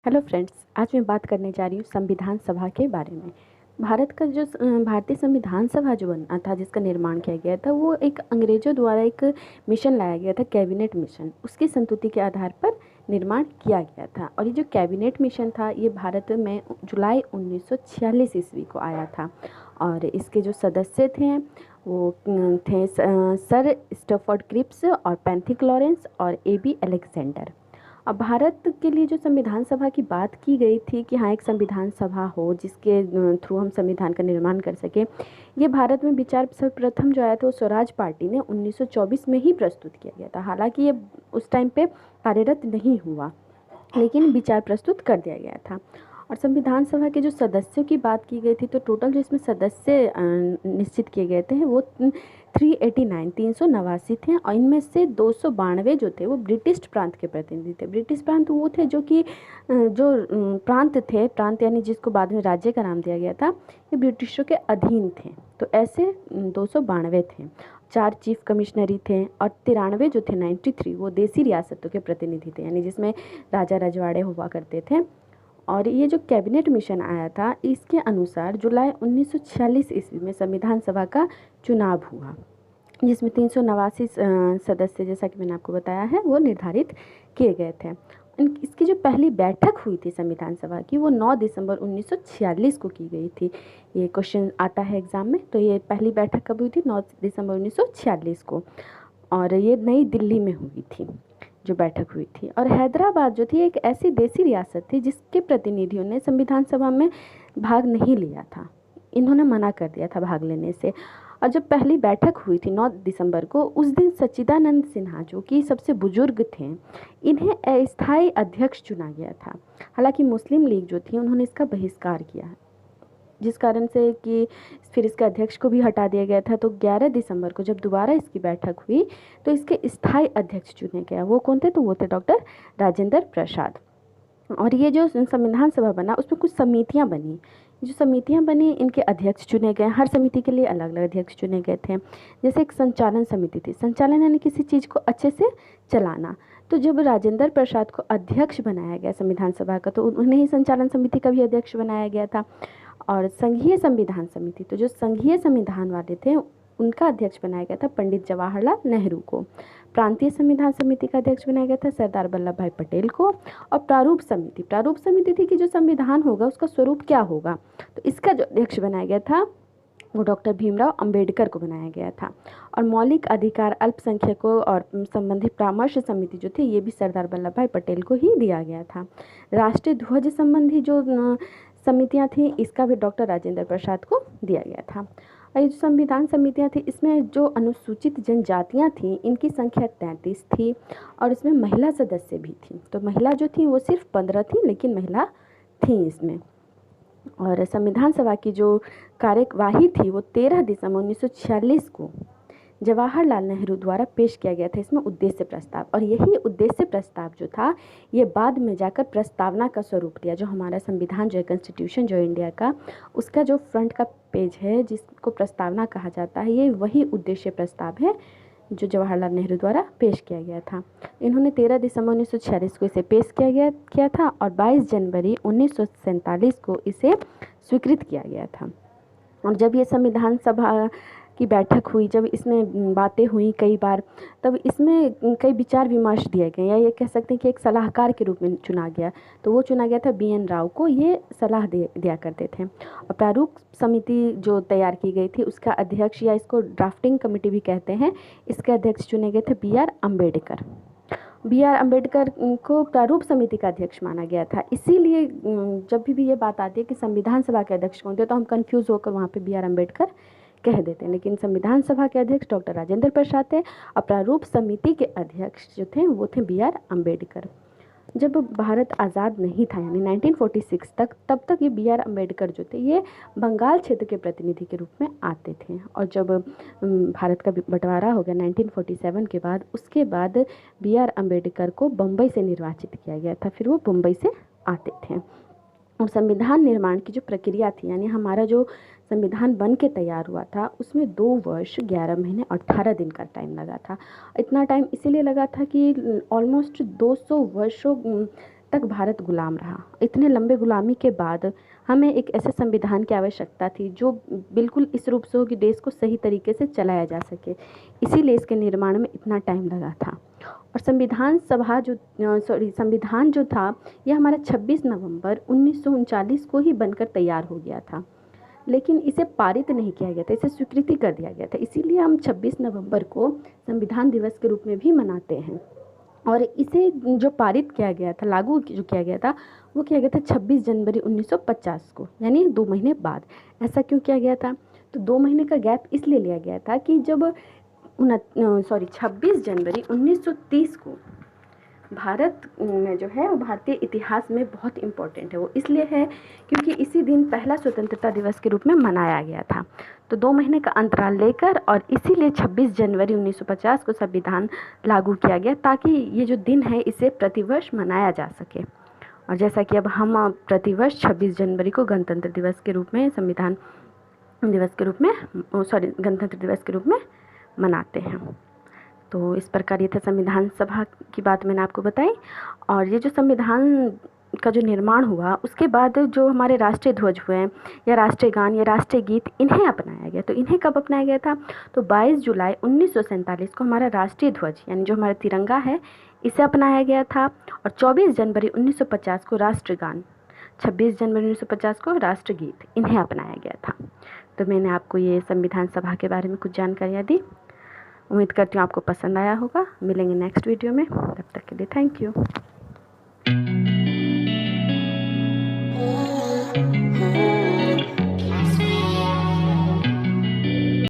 Hello friends, आज मैं बात करने जा रही हूँ संविधान सभा के बारे में। भारत का जो भारतीय संविधान सभा जो बना था, जिसका निर्माण किया गया था, वो एक अंग्रेजों द्वारा एक मिशन लाया गया था, कैबिनेट मिशन। उसकी संस्तुति के आधार पर निर्माण किया गया था। और ये जो कैबिनेट मिशन था, ये भारत में जुलाई 1946 ईस्वी को आया था। और इसके जो सदस्य थे वो थे सर स्टफर्ड क्रिप्स और पैंथिक लॉरेंस और AB अलेक्जेंडर। अब भारत के लिए जो संविधान सभा की बात की गई थी कि हाँ, एक संविधान सभा हो जिसके थ्रू हम संविधान का निर्माण कर सकें, ये भारत में विचार सर्वप्रथम जो आया था वो स्वराज पार्टी ने 1924 में ही प्रस्तुत किया गया था। हालांकि ये उस टाइम पे कार्यरत नहीं हुआ, लेकिन विचार प्रस्तुत कर दिया गया था। और संविधान सभा के जो सदस्यों की बात की गई थी, तो टोटल जो इसमें सदस्य निश्चित किए गए थे वो 389 थे। और इनमें से 292 जो थे वो ब्रिटिश प्रांत के प्रतिनिधि थे। ब्रिटिश प्रांत वो थे जो कि प्रांत यानी जिसको बाद में राज्य का नाम दिया गया था, ये ब्रिटिशों के अधीन थे। तो ऐसे 292 थे। 4 चीफ कमिश्नरी थे और 93 जो थे 93 वो देसी रियासतों के प्रतिनिधि थे, यानी जिसमें राजा रजवाड़े हुआ करते थे। और ये जो कैबिनेट मिशन आया था, इसके अनुसार जुलाई 1946 ईस्वी में संविधान सभा का चुनाव हुआ, जिसमें 389 सदस्य, जैसा कि मैंने आपको बताया है, वो निर्धारित किए गए थे। इसकी जो पहली बैठक हुई थी संविधान सभा की, वो 9 दिसंबर 1946 को की गई थी। ये क्वेश्चन आता है एग्जाम में। तो ये पहली बैठक कब हुई थी? 9 दिसंबर 1946 को। और ये नई दिल्ली में हुई थी जो बैठक हुई थी। और हैदराबाद जो थी एक ऐसी देसी रियासत थी जिसके प्रतिनिधियों ने संविधान सभा में भाग नहीं लिया था। इन्होंने मना कर दिया था भाग लेने से। और जब पहली बैठक हुई थी 9 दिसंबर को, उस दिन सच्चिदानंद सिन्हा जो कि सबसे बुजुर्ग थे, इन्हें अस्थायी अध्यक्ष चुना गया था। हालांकि मुस्लिम लीग जो थी उन्होंने इसका बहिष्कार किया, जिस कारण से कि फिर इसके अध्यक्ष को भी हटा दिया गया था। तो 11 दिसंबर को जब दोबारा इसकी बैठक हुई तो इसके स्थायी अध्यक्ष चुने गया। वो कौन थे? तो वो थे डॉक्टर राजेंद्र प्रसाद। और ये जो संविधान सभा बना, उसमें कुछ समितियां बनी। जो समितियां बनी, इनके अध्यक्ष चुने गए। हर समिति के लिए अलग अलग अध्यक्ष चुने गए थे। जैसे एक संचालन समिति थी। संचालन यानी किसी चीज़ को अच्छे से चलाना। तो जब राजेंद्र प्रसाद को अध्यक्ष बनाया गया संविधान सभा का, तो उन्हें ही संचालन समिति का भी अध्यक्ष बनाया गया था। और संघीय संविधान समिति, तो जो संघीय संविधान वाले थे, उनका अध्यक्ष बनाया गया था पंडित जवाहरलाल नेहरू को। प्रांतीय संविधान समिति का अध्यक्ष बनाया गया था सरदार वल्लभ भाई पटेल को। और प्रारूप समिति थी कि जो संविधान होगा उसका स्वरूप क्या होगा, तो इसका जो अध्यक्ष बनाया गया था वो डॉक्टर भीमराव अंबेडकर को बनाया गया था। और मौलिक अधिकार अल्पसंख्यकों और संबंधित परामर्श समिति जो थी, ये भी सरदार वल्लभ भाई पटेल को ही दिया गया था। राष्ट्रीय ध्वज संबंधी जो समितियां थी, इसका भी डॉक्टर राजेंद्र प्रसाद को दिया गया था। और ये जो संविधान समितियां थी, इसमें जो अनुसूचित जनजातियां थी, इनकी संख्या 33 थी। और इसमें महिला सदस्य भी थी। तो महिला जो थी वो सिर्फ 15 थी, लेकिन महिला थी इसमें। और संविधान सभा की जो कार्यवाही थी वो 13 दिसंबर 1946 को जवाहरलाल नेहरू द्वारा पेश किया गया था, इसमें उद्देश्य प्रस्ताव। और यही उद्देश्य प्रस्ताव जो था, ये बाद में जाकर प्रस्तावना का स्वरूप लिया। जो हमारा संविधान जो है, कॉन्स्टिट्यूशन जो इंडिया का, उसका जो फ्रंट का पेज है जिसको प्रस्तावना कहा जाता है, ये वही उद्देश्य प्रस्ताव है जो जवाहरलाल नेहरू द्वारा पेश किया गया था। इन्होंने 13 दिसंबर 1946 को इसे पेश किया था और 22 जनवरी 1947 को इसे स्वीकृत किया गया था। और जब ये संविधान सभा की बैठक हुई, जब इसमें बातें हुई कई बार, तब इसमें कई विचार विमर्श दिए गए, या ये कह सकते हैं कि एक सलाहकार के रूप में चुना गया। तो वो चुना गया था BN राव को, ये सलाह दिया करते थे। और प्रारूप समिति जो तैयार की गई थी, उसका अध्यक्ष, या इसको ड्राफ्टिंग कमेटी भी कहते हैं, इसके अध्यक्ष चुने गए थे BR अम्बेडकर। BR अम्बेडकर को प्रारूप समिति का अध्यक्ष माना गया था। इसीलिए जब भी ये बात आती है कि संविधान सभा के अध्यक्ष कौन थे, तो हम कंफ्यूज होकर वहाँ पे BR अम्बेडकर कह देते हैं। लेकिन संविधान सभा के अध्यक्ष डॉक्टर राजेंद्र प्रसाद थे और प्रारूप समिति के अध्यक्ष जो थे वो थे BR अम्बेडकर। जब भारत आज़ाद नहीं था, यानी 1946 तक, तब तक ये BR अम्बेडकर जो थे, ये बंगाल क्षेत्र के प्रतिनिधि के रूप में आते थे। और जब भारत का बंटवारा हो गया 1947 के बाद, उसके बाद BR अम्बेडकर को बम्बई से निर्वाचित किया गया था। फिर वो बम्बई से आते थे। और संविधान निर्माण की जो प्रक्रिया थी, यानी हमारा जो संविधान बन के तैयार हुआ था, उसमें 2 वर्ष 11 महीने 18 दिन का टाइम लगा था। इतना टाइम इसीलिए लगा था कि ऑलमोस्ट 200 वर्षों तक भारत गुलाम रहा। इतने लंबे गुलामी के बाद हमें एक ऐसे संविधान की आवश्यकता थी जो बिल्कुल इस रूप से हो कि देश को सही तरीके से चलाया जा सके, इसीलिए इसके निर्माण में इतना टाइम लगा था। और संविधान जो था यह हमारा 26 नवंबर 1939 को ही बनकर तैयार हो गया था, लेकिन इसे पारित नहीं किया गया था, इसे स्वीकृति कर दिया गया था। इसीलिए हम 26 नवंबर को संविधान दिवस के रूप में भी मनाते हैं। और इसे जो पारित किया गया था, लागू जो किया गया था, वो किया गया था 26 जनवरी 1950 को, यानी 2 महीने बाद। ऐसा क्यों किया गया था? तो 2 महीने का गैप इसलिए लिया गया था कि जब 26 जनवरी 1930 को भारत में जो है वो भारतीय इतिहास में बहुत इम्पोर्टेंट है। वो इसलिए है क्योंकि इसी दिन पहला स्वतंत्रता दिवस के रूप में मनाया गया था। तो 2 महीने का अंतराल लेकर और इसीलिए 26 जनवरी 1950 को संविधान लागू किया गया, ताकि ये जो दिन है इसे प्रतिवर्ष मनाया जा सके। और जैसा कि अब हम प्रतिवर्ष 26 जनवरी को गणतंत्र दिवस के रूप में गणतंत्र दिवस के रूप में मनाते हैं। तो इस प्रकार ये था संविधान सभा की बात मैंने आपको बताई। और ये जो संविधान का जो निर्माण हुआ उसके बाद जो हमारे राष्ट्रीय ध्वज हुए या राष्ट्रीय गान या राष्ट्रीय गीत, इन्हें अपनाया गया। तो इन्हें कब अपनाया गया था? तो 22 जुलाई 1947 को हमारा राष्ट्रीय ध्वज यानी जो हमारा तिरंगा है इसे अपनाया गया था। और 24 जनवरी 1950 को राष्ट्रगान, 26 जनवरी 1950 को राष्ट्रगीत, इन्हें अपनाया गया था। तो मैंने आपको ये संविधान सभा के बारे में कुछ जानकारियाँ दी। उम्मीद करती हूँ आपको पसंद आया होगा। मिलेंगे नेक्स्ट वीडियो में, तब तक के लिए थैंक यू।